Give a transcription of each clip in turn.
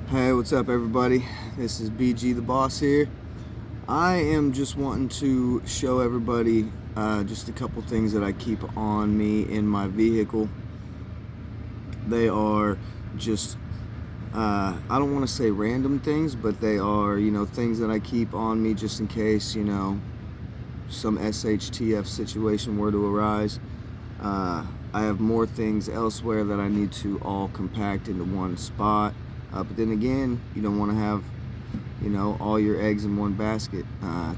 Hey, what's up everybody? This is BG the Boss here. I am just wanting to show everybody just a couple things that I keep on me in my vehicle. They are just, I don't want to say random things, but they are, things that I keep on me just in case, some SHTF situation were to arise. I have more things elsewhere that I need to all compact into one spot. But then again, you don't want to have, all your eggs in one basket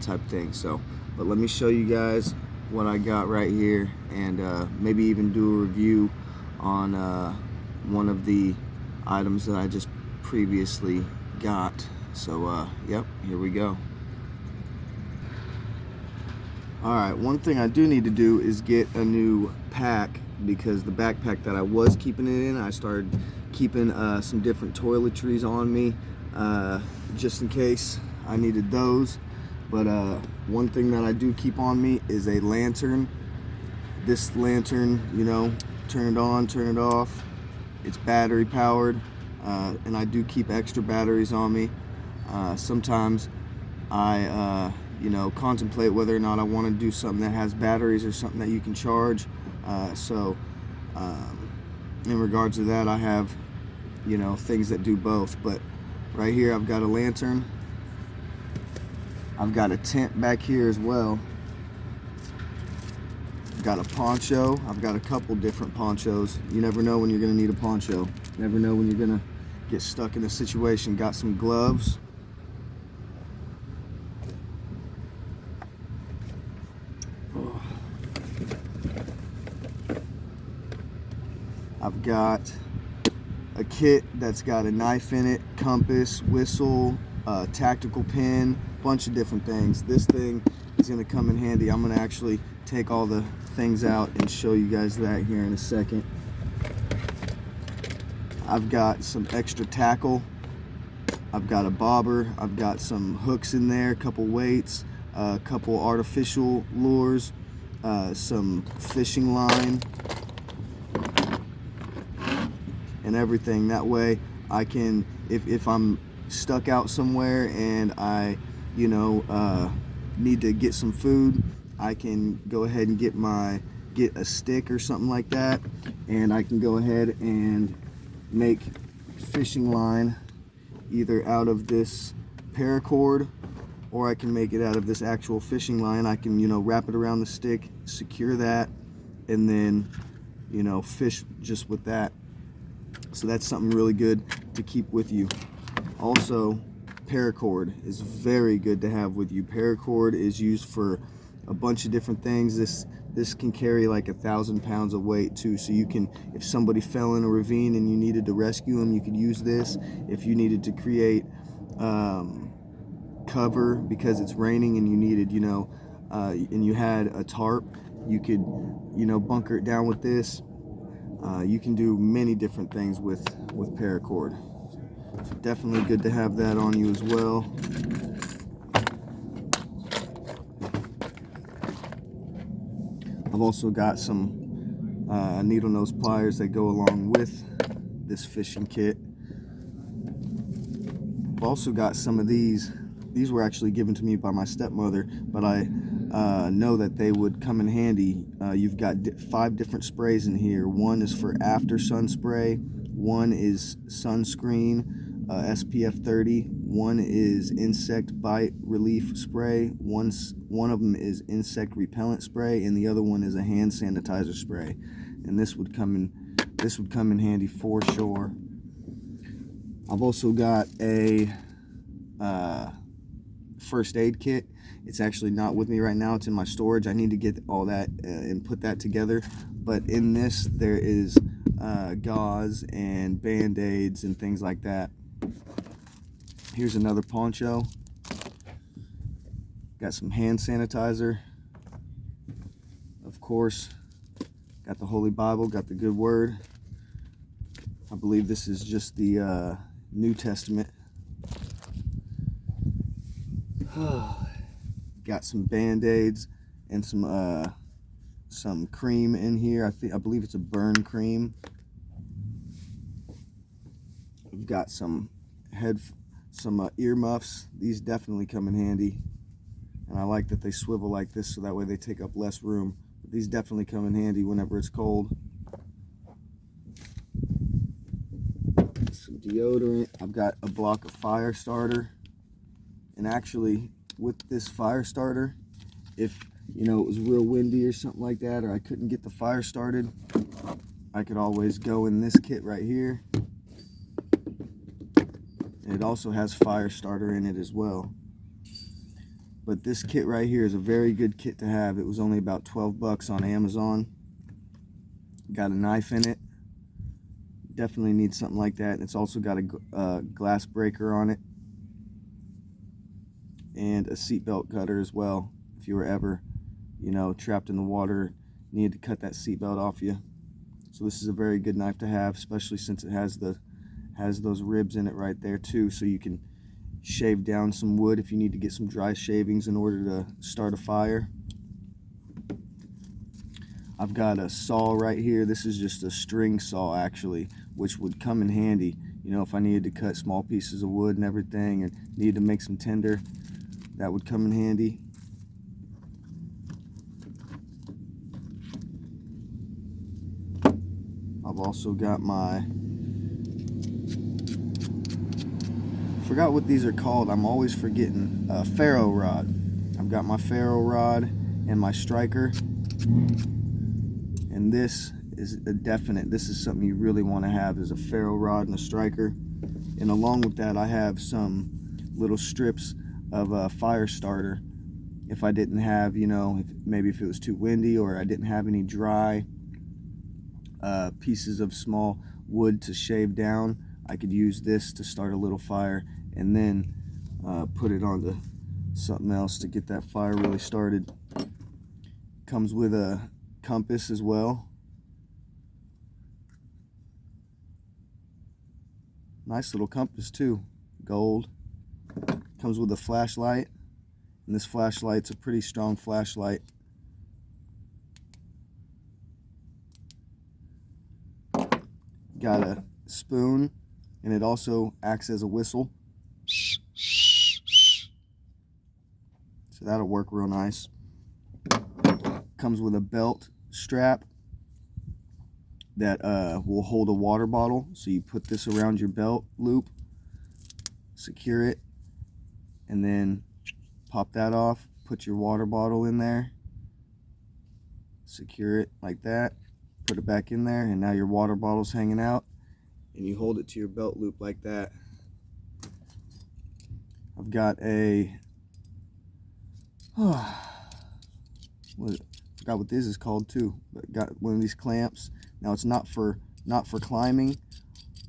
type thing. So, but let me show you guys what I got right here, and maybe even do a review on one of the items that I just previously got. So, yep, here we go. Alright, one thing I do need to do is get a new pack, because the backpack that I was keeping it in, I started keeping some different toiletries on me just in case I needed those. But one thing that I do keep on me is a lantern. This lantern, turn it on, turn it off. It's battery powered, and I do keep extra batteries on me. Sometimes I contemplate whether or not I want to do something that has batteries or something that you can charge. In regards to that, I have, things that do both. But right here, I've got a lantern. I've got a tent back here as well. I've got a poncho. I've got a couple different ponchos. You never know when you're going to need a poncho. Never know when you're going to get stuck in a situation. Got some gloves. I've got a kit that's got a knife in it, compass, whistle, tactical pin, bunch of different things. This thing is going to come in handy. I'm going to actually take all the things out and show you guys that here in a second. I've got some extra tackle. I've got a bobber. I've got some hooks in there, a couple weights, a couple artificial lures, some fishing line, and everything. That way I can, if I'm stuck out somewhere and I need to get some food, I can go ahead and get a stick or something like that, and I can go ahead and make fishing line either out of this paracord, or I can make it out of this actual fishing line. I can wrap it around the stick, secure that, and then fish just with that. So that's something really good to keep with you. Also, paracord is very good to have with you. Paracord is used for a bunch of different things. This can carry like 1,000 pounds of weight too. So you can, if somebody fell in a ravine and you needed to rescue them, you could use this. If you needed to create cover because it's raining and you needed, and you had a tarp, you could, bunker it down with this. You can do many different things with paracord. So definitely good to have that on you as well. I've also got some needle nose pliers that go along with this fishing kit. I've also got some of these. These were actually given to me by my stepmother, but I know that they would come in handy. You've got 5 different sprays in here. One is for after sun spray, one is sunscreen, SPF 30, one is insect bite relief spray, one of them is insect repellent spray, and the other one is a hand sanitizer spray. And this would come in handy for sure. I've also got a first aid kit. It's actually not with me right now. It's in my storage. I need to get all that and put that together. But in this, there is gauze and band-aids and things like that. Here's another poncho. Got some hand sanitizer. Of course, got the Holy Bible, got the Good Word. I believe this is just the New Testament. Got some band-aids and some cream in here. I believe it's a burn cream. We've got some ear muffs. These definitely come in handy, and I like that they swivel like this so that way they take up less room. But these definitely come in handy whenever it's cold. Some deodorant. I've got a block of fire starter, and actually with this fire starter, if it was real windy or something like that, or I couldn't get the fire started, I could always go in this kit right here. And it also has fire starter in it as well. But this kit right here is a very good kit to have. It was only about 12 bucks on Amazon. Got a knife in it. Definitely need something like that. It's also got a glass breaker on it, and a seatbelt cutter as well. If you were ever, trapped in the water, needed to cut that seatbelt off you. So this is a very good knife to have, especially since it has those ribs in it right there too, so you can shave down some wood if you need to get some dry shavings in order to start a fire. I've got a saw right here. This is just a string saw actually, which would come in handy, if I needed to cut small pieces of wood and everything, and needed to make some tinder. That would come in handy. I've also got I forgot what these are called. I'm always forgetting. Ferro rod. I've got my ferro rod and my striker. And this is a definite, this is something you really want to have, is a ferro rod and a striker. And along with that, I have some little strips of fire starter. If I didn't have, maybe if it was too windy, or I didn't have any dry pieces of small wood to shave down, I could use this to start a little fire, and then put it onto something else to get that fire really started. Comes with a compass as well. Nice little compass too, gold. Comes with a flashlight, and this flashlight's a pretty strong flashlight. Got a spoon, and it also acts as a whistle, so that'll work real nice. Comes with a belt strap that will hold a water bottle, so you put this around your belt loop, secure it, and then pop that off, put your water bottle in there, secure it like that, put it back in there, and now your water bottle's hanging out, and you hold it to your belt loop like that. I've got a forgot what this is called too, but got one of these clamps. Now it's not for climbing,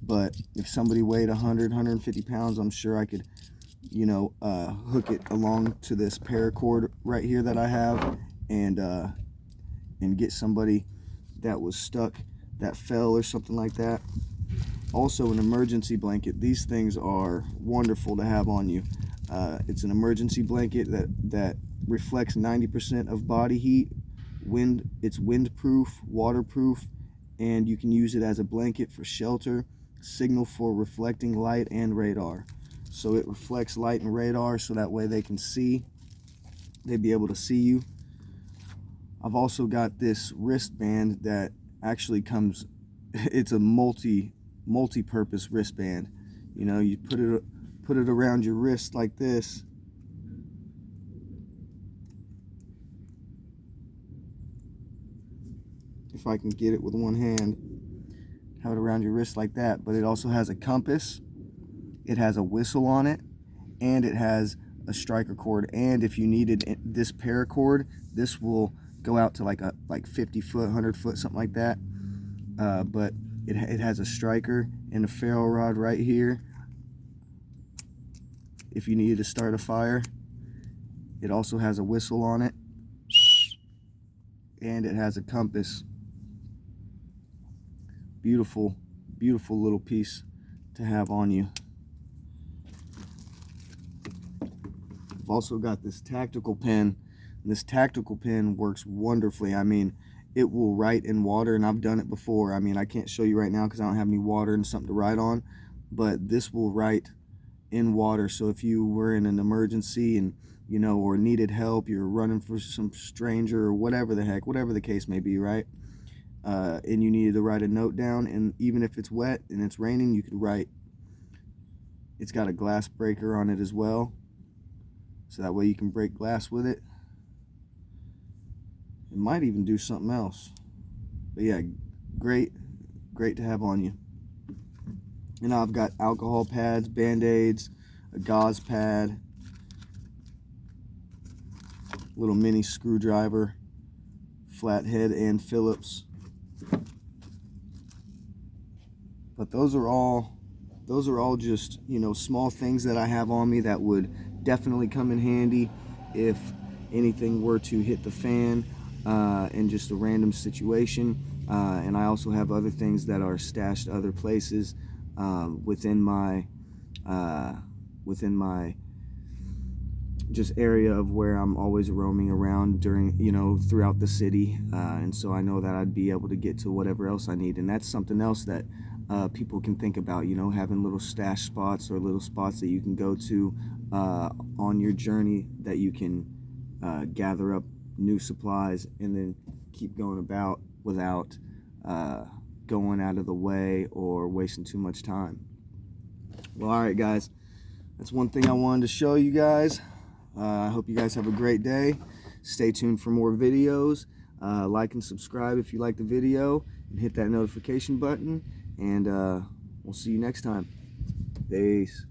but if somebody weighed 150 pounds, I'm sure I could hook it along to this paracord right here that I have, and get somebody that was stuck, that fell or something like that. Also, an emergency blanket. These things are wonderful to have on you. It's an emergency blanket that reflects 90% of body heat. It's windproof, waterproof, and you can use it as a blanket for shelter, signal for reflecting light, and radar. So it reflects light and radar, so that way they can see, they'd be able to see you. I've also got this wristband that actually comes, it's a multi-purpose wristband. You put it around your wrist like this, if I can get it with one hand, have it around your wrist like that. But it also has a compass, it has a whistle on it, and it has a striker cord. And if you needed this paracord, this will go out to like 50 foot, 100 foot, something like that. But it has a striker and a ferro rod right here if you needed to start a fire. It also has a whistle on it, and it has a compass. Beautiful, beautiful little piece to have on you. I've also got this tactical pen. This tactical pen works wonderfully. I mean, it will write in water, and I've done it before. I mean, I can't show you right now because I don't have any water and something to write on, but this will write in water. So if you were in an emergency and, you know, or needed help, you're running for some stranger or whatever the heck, whatever the case may be, right? And you needed to write a note down, and even if it's wet and it's raining, you could write. It's got a glass breaker on it as well, so that way you can break glass with it. It might even do something else. But yeah, great to have on you. And I've got alcohol pads, band-aids, a gauze pad, little mini screwdriver, flathead and Phillips. But those are all just, you know, small things that I have on me that would definitely come in handy if anything were to hit the fan in just a random situation. And I also have other things that are stashed other places within my just area of where I'm always roaming around during, you know, throughout the city, and so I know that I'd be able to get to whatever else I need. And that's something else that people can think about, you know, having little stash spots or little spots that you can go to on your journey that you can gather up new supplies and then keep going about without going out of the way or wasting too much time. Well, all right, guys, that's one thing I wanted to show you guys. I hope you guys have a great day. Stay tuned for more videos. Like and subscribe if you like the video, and hit that notification button, and we'll see you next time. Peace.